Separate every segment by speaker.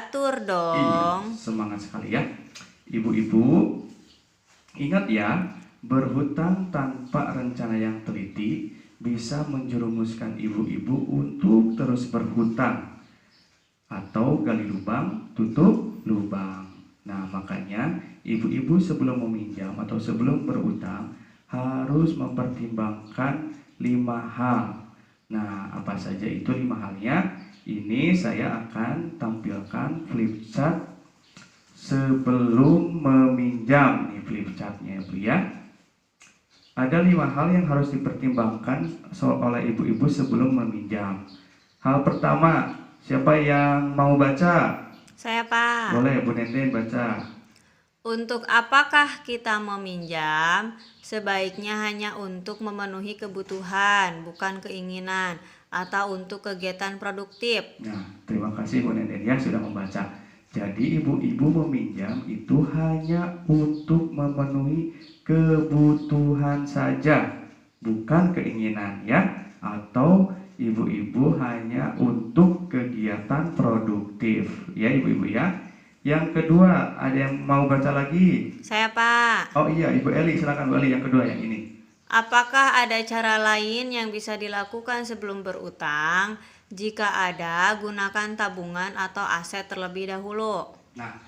Speaker 1: diatur dong.
Speaker 2: Iya, semangat sekali ya. Ibu-ibu, ingat ya, berhutang tanpa rencana yang teliti bisa menjerumuskan ibu-ibu untuk terus berhutang atau gali lubang, tutup lubang. Nah, makanya ibu-ibu sebelum meminjam atau sebelum berutang harus mempertimbangkan 5 hal. Nah, apa saja itu 5 halnya? Ini saya akan tampilkan flip chart sebelum meminjam. Nih flip chartnya Bu ya. Ada 5 hal yang harus dipertimbangkan oleh ibu-ibu sebelum meminjam. Hal pertama, siapa yang mau baca?
Speaker 1: Saya, Pak.
Speaker 2: Boleh Bu Nenden baca.
Speaker 1: Untuk apakah kita meminjam? Sebaiknya hanya untuk memenuhi kebutuhan, bukan keinginan, atau untuk kegiatan produktif.
Speaker 2: Nah, terima kasih Bu Nenden ya sudah membaca. Jadi ibu-ibu meminjam itu hanya untuk memenuhi kebutuhan saja, bukan keinginan ya. Atau ibu-ibu hanya untuk kegiatan produktif ya ibu-ibu ya. Yang kedua, ada yang mau baca lagi?
Speaker 1: Saya, Pak.
Speaker 2: Oh iya, Ibu Eli, silakan Bu Eli yang kedua yang ini.
Speaker 1: Apakah ada cara lain yang bisa dilakukan sebelum berutang? Jika ada, gunakan tabungan atau aset terlebih dahulu.
Speaker 2: Nah,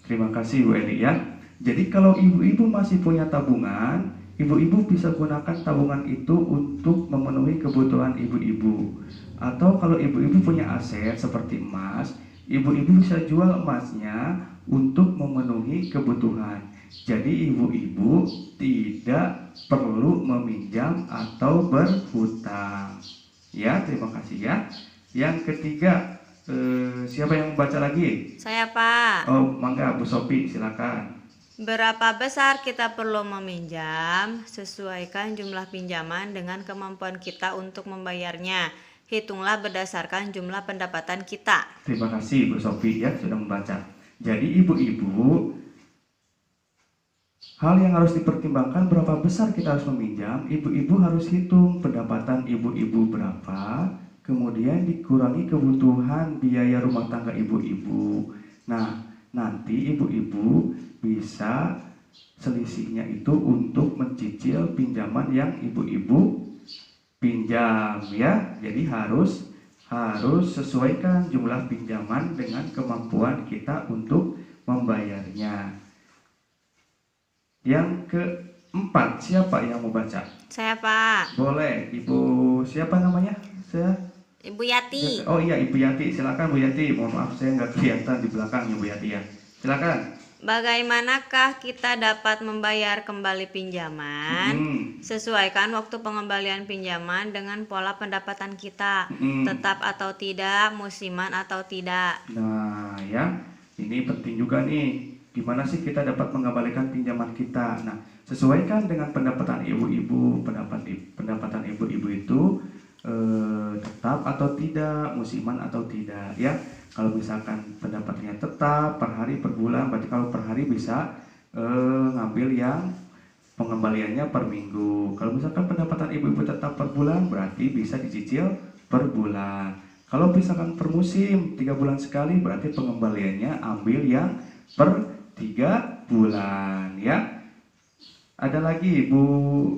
Speaker 2: terima kasih Bu Eli ya. Jadi kalau ibu-ibu masih punya tabungan, ibu-ibu bisa gunakan tabungan itu untuk memenuhi kebutuhan ibu-ibu. Atau kalau ibu-ibu punya aset seperti emas, ibu-ibu bisa jual emasnya untuk memenuhi kebutuhan. Jadi ibu-ibu tidak perlu meminjam atau berhutang. Ya, terima kasih ya. Yang ketiga, siapa yang membaca lagi?
Speaker 1: Saya, Pak.
Speaker 2: Oh, mangga Bu Sopi, silakan.
Speaker 1: Berapa besar kita perlu meminjam? Sesuaikan jumlah pinjaman dengan kemampuan kita untuk membayarnya. Hitunglah berdasarkan jumlah pendapatan kita.
Speaker 2: Terima kasih Bu Sofi ya sudah membaca. Jadi ibu-ibu, hal yang harus dipertimbangkan berapa besar kita harus meminjam. Ibu-ibu harus hitung pendapatan ibu-ibu berapa, kemudian dikurangi kebutuhan biaya rumah tangga ibu-ibu. Nah, nanti ibu-ibu bisa selisihnya itu untuk mencicil pinjaman yang ibu-ibu pinjam ya. Jadi harus sesuaikan jumlah pinjaman dengan kemampuan kita untuk membayarnya. Yang keempat, siapa yang mau baca?
Speaker 1: Saya, Pak.
Speaker 2: Boleh, Ibu siapa namanya?
Speaker 1: Ibu Yati.
Speaker 2: Oh iya, Ibu Yati, silakan Bu Yati. Mohon maaf saya nggak kelihatan di belakangnya Bu Yati ya. Silakan.
Speaker 1: Bagaimanakah kita dapat membayar kembali pinjaman? Sesuaikan waktu pengembalian pinjaman dengan pola pendapatan kita, tetap atau tidak, musiman atau tidak.
Speaker 2: Nah ya, ini penting juga nih. Gimana sih kita dapat mengembalikan pinjaman kita? Nah, sesuaikan dengan pendapatan ibu-ibu. Pendapatan ibu-ibu itu tetap atau tidak, musiman atau tidak ya. Kalau misalkan pendapatannya tetap per hari per bulan, berarti kalau per hari bisa ngambil yang pengembaliannya per minggu. Kalau misalkan pendapatan ibu-ibu tetap per bulan, berarti bisa dicicil per bulan. Kalau misalkan per musim 3 bulan sekali, berarti pengembaliannya ambil yang per 3 bulan ya. Ada lagi Bu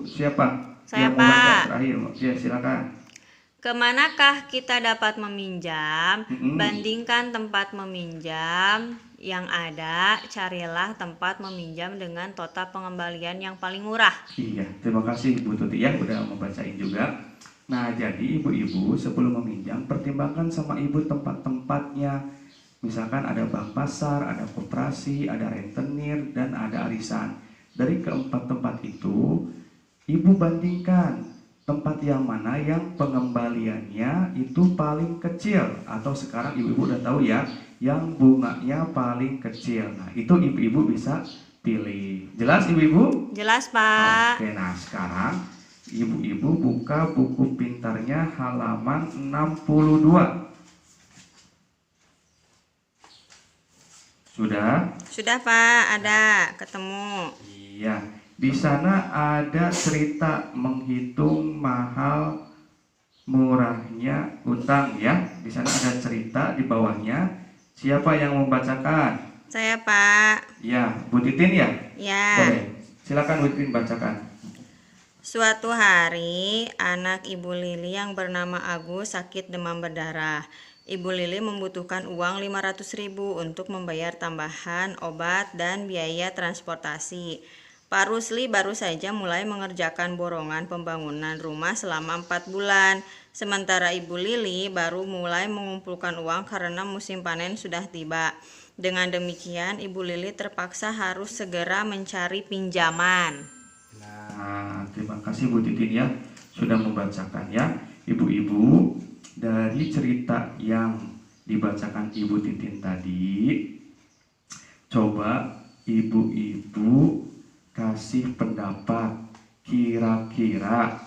Speaker 2: siapa?
Speaker 1: Saya,
Speaker 2: yang mau baca
Speaker 1: Pak.
Speaker 2: terakhir? Ya silakan.
Speaker 1: Kemanakah kita dapat meminjam? Bandingkan tempat meminjam yang ada, carilah tempat meminjam dengan total pengembalian yang paling murah.
Speaker 2: Iya, terima kasih Bu Tuti ya udah membacain juga. Nah, jadi ibu-ibu sebelum meminjam pertimbangkan sama ibu tempat-tempatnya. Misalkan ada bank pasar, ada koperasi, ada rentenir, dan ada arisan. Dari keempat tempat itu, ibu bandingkan tempat yang mana yang pengembaliannya itu paling kecil. Atau sekarang ibu-ibu udah tahu ya, yang bunganya paling kecil. Nah, itu ibu-ibu bisa pilih. Jelas ibu-ibu?
Speaker 1: Jelas, Pak.
Speaker 2: Oke, nah sekarang ibu-ibu buka buku pintarnya halaman 62. Sudah?
Speaker 1: Sudah, Pak, ada ketemu.
Speaker 2: Iya. Di sana ada cerita menghitung mahal murahnya utang ya. Di sana ada cerita di bawahnya Siapa yang membacakan?
Speaker 1: Saya, Pak.
Speaker 2: Ya, Bu Titin ya?
Speaker 1: Ya.
Speaker 2: Boleh. Silakan Bu Titin bacakan.
Speaker 1: Suatu hari, anak Ibu Lili yang bernama Agus sakit demam berdarah. Ibu Lili membutuhkan uang 500.000 untuk membayar tambahan obat dan biaya transportasi. Pak Rusli baru saja mulai mengerjakan borongan pembangunan rumah selama 4 bulan. Sementara Ibu Lili baru mulai mengumpulkan uang karena musim panen sudah tiba. Dengan demikian, Ibu Lili terpaksa harus segera mencari pinjaman.
Speaker 2: Nah, terima kasih Bu Titin ya sudah membacakan ya. Ibu-ibu, dari cerita yang dibacakan Ibu Titin tadi, coba ibu-ibu kasih pendapat, kira-kira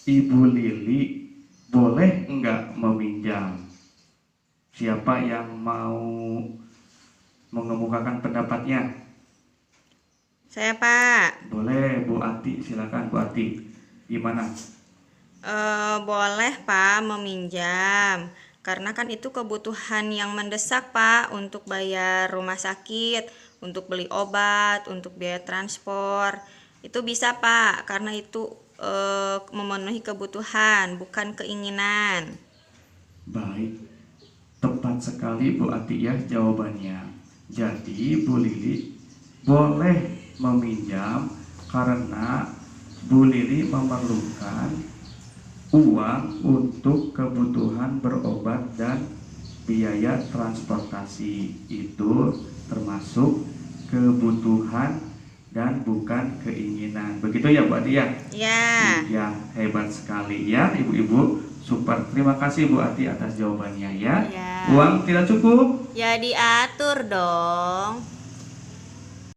Speaker 2: Ibu Lili boleh enggak meminjam? Siapa yang mau mengemukakan pendapatnya?
Speaker 1: Saya, Pak.
Speaker 2: Boleh, Bu Ati, silakan Bu Ati. Gimana?
Speaker 1: Boleh, Pak, meminjam. Karena kan itu kebutuhan yang mendesak, Pak, untuk bayar rumah sakit, untuk beli obat, untuk biaya transport. Itu bisa, Pak, karena itu memenuhi kebutuhan, bukan keinginan.
Speaker 2: Baik, tepat sekali Bu Ati ya jawabannya. Jadi Bu Lili boleh meminjam karena Bu Lili memerlukan uang untuk kebutuhan berobat dan biaya transportasi. Itu termasuk kebutuhan dan bukan keinginan. Begitu ya Bu Ati ya?
Speaker 1: Ya.
Speaker 2: Ya, hebat sekali ya ibu-ibu. Super, terima kasih Bu Ati atas jawabannya ya.
Speaker 1: Ya.
Speaker 2: Uang tidak cukup?
Speaker 1: Ya diatur dong.